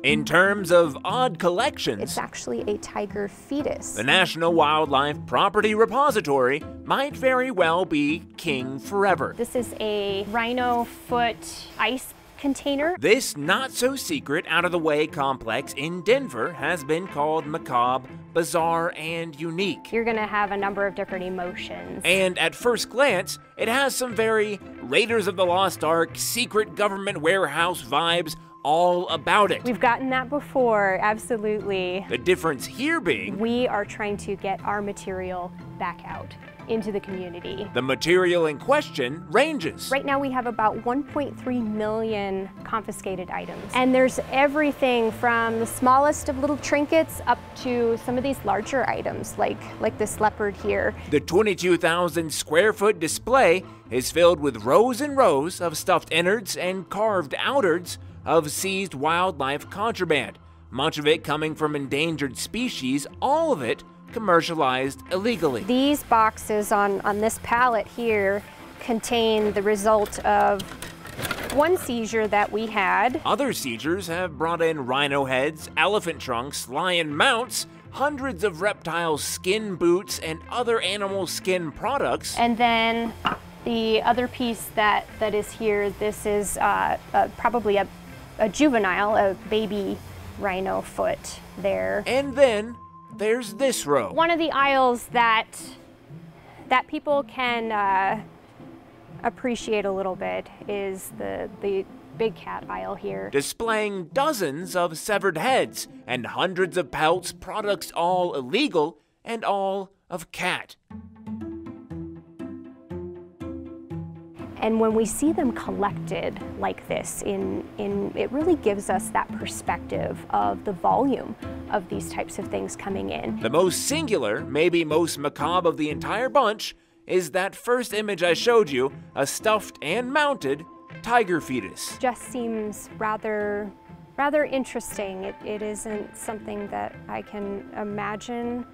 In terms of odd collections, It's actually a tiger fetus. the National Wildlife Property Repository might very well be king forever. This is a rhino foot ice container. This not-so-secret, out-of-the-way complex in Denver has been called macabre, bizarre, and unique. You're gonna have a number of different emotions. And at first glance, it has some very Raiders of the Lost Ark, secret government warehouse vibes all about it. We've gotten that before, absolutely. The difference here being, We are trying to get our material back out into the community. the material in question ranges. Right now we have about 1.3 million confiscated items. And there's everything from the smallest of little trinkets up to some of these larger items, like this leopard here. The 22,000 square foot display is filled with rows and rows of stuffed innards and carved outards of seized wildlife contraband, much of it coming from endangered species, all of it commercialized illegally. These boxes on this pallet here contain the result of one seizure that we had. Other seizures have brought in rhino heads, elephant trunks, lion mounts, hundreds of reptile skin boots, and other animal skin products. And then the other piece that is here, this is probably a juvenile, a baby rhino foot there. And then there's this row. One of the aisles that people can appreciate a little bit is the big cat aisle here. Displaying dozens of severed heads and hundreds of pelts, products all illegal and all of cat. And when we see them collected like this, it really gives us that perspective of the volume of these types of things coming in. The most singular, maybe most macabre of the entire bunch, is that first image I showed you, a stuffed and mounted tiger fetus. Just seems rather interesting. It isn't something that I can imagine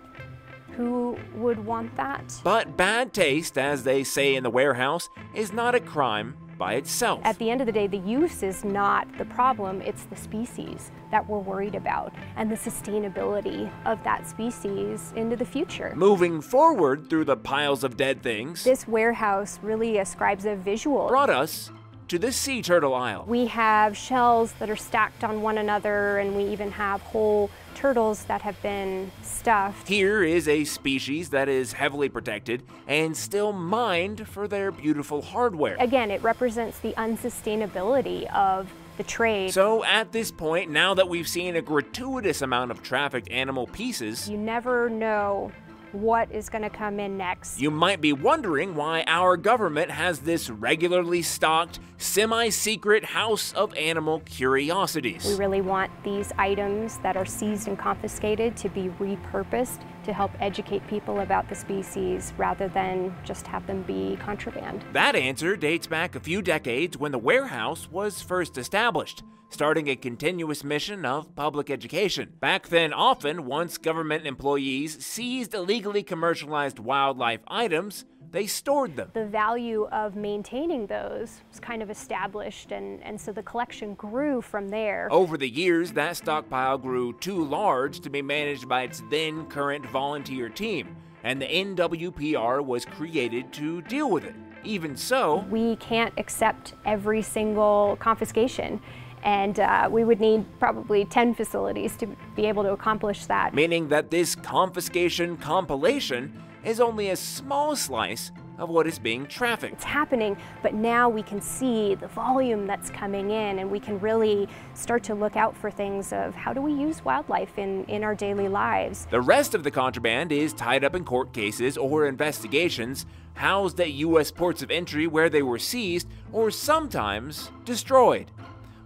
who would want that. But bad taste, as they say in the warehouse, is not a crime by itself. At the end of the day, the use is not the problem, it's the species that we're worried about and the sustainability of that species into the future. Moving forward through the piles of dead things, this warehouse really ascribes a visual. Brought us to the sea turtle aisle. We have shells that are stacked on one another, and we even have whole turtles that have been stuffed. Here is a species that is heavily protected and still mined for their beautiful hardware. Again, it represents the unsustainability of the trade. So at this point, now that we've seen a gratuitous amount of trafficked animal pieces, you never know what is going to come in next. You might be wondering why our government has this regularly stocked, semi-secret house of animal curiosities. We really want these items that are seized and confiscated to be repurposed to help educate people about the species rather than just have them be contraband. That answer dates back a few decades when the warehouse was first established, starting a continuous mission of public education. Back then, often, once government employees seized illegally commercialized wildlife items, they stored them. The value of maintaining those was kind of established, and so the collection grew from there. Over the years, that stockpile grew too large to be managed by its then current volunteer team, and the NWPR was created to deal with it. Even so, we can't accept every single confiscation. And we would need probably 10 facilities to be able to accomplish that. Meaning that this confiscation compilation is only a small slice of what is being trafficked. It's happening, but now we can see the volume that's coming in, and we can really start to look out for things of how do we use wildlife in our daily lives. The rest of the contraband is tied up in court cases or investigations, housed at U.S. ports of entry where they were seized or sometimes destroyed.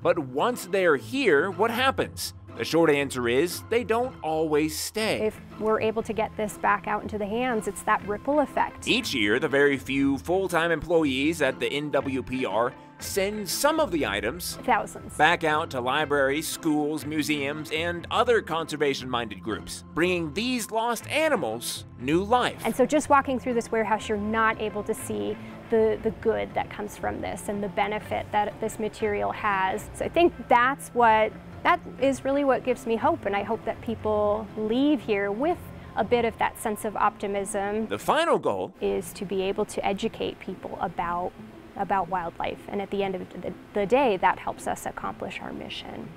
But once they're here, what happens? The short answer is they don't always stay. If we're able to get this back out into the hands, it's that ripple effect. Each year, the very few full-time employees at the NWPR send some of the items, thousands, back out to libraries, schools, museums, and other conservation-minded groups, bringing these lost animals new life. And so just walking through this warehouse, you're not able to see the good that comes from this and the benefit that this material has. So I think that's what That is really what gives me hope, and I hope that people leave here with a bit of that sense of optimism. The final goal is to be able to educate people about wildlife, and at the end of the day, that helps us accomplish our mission.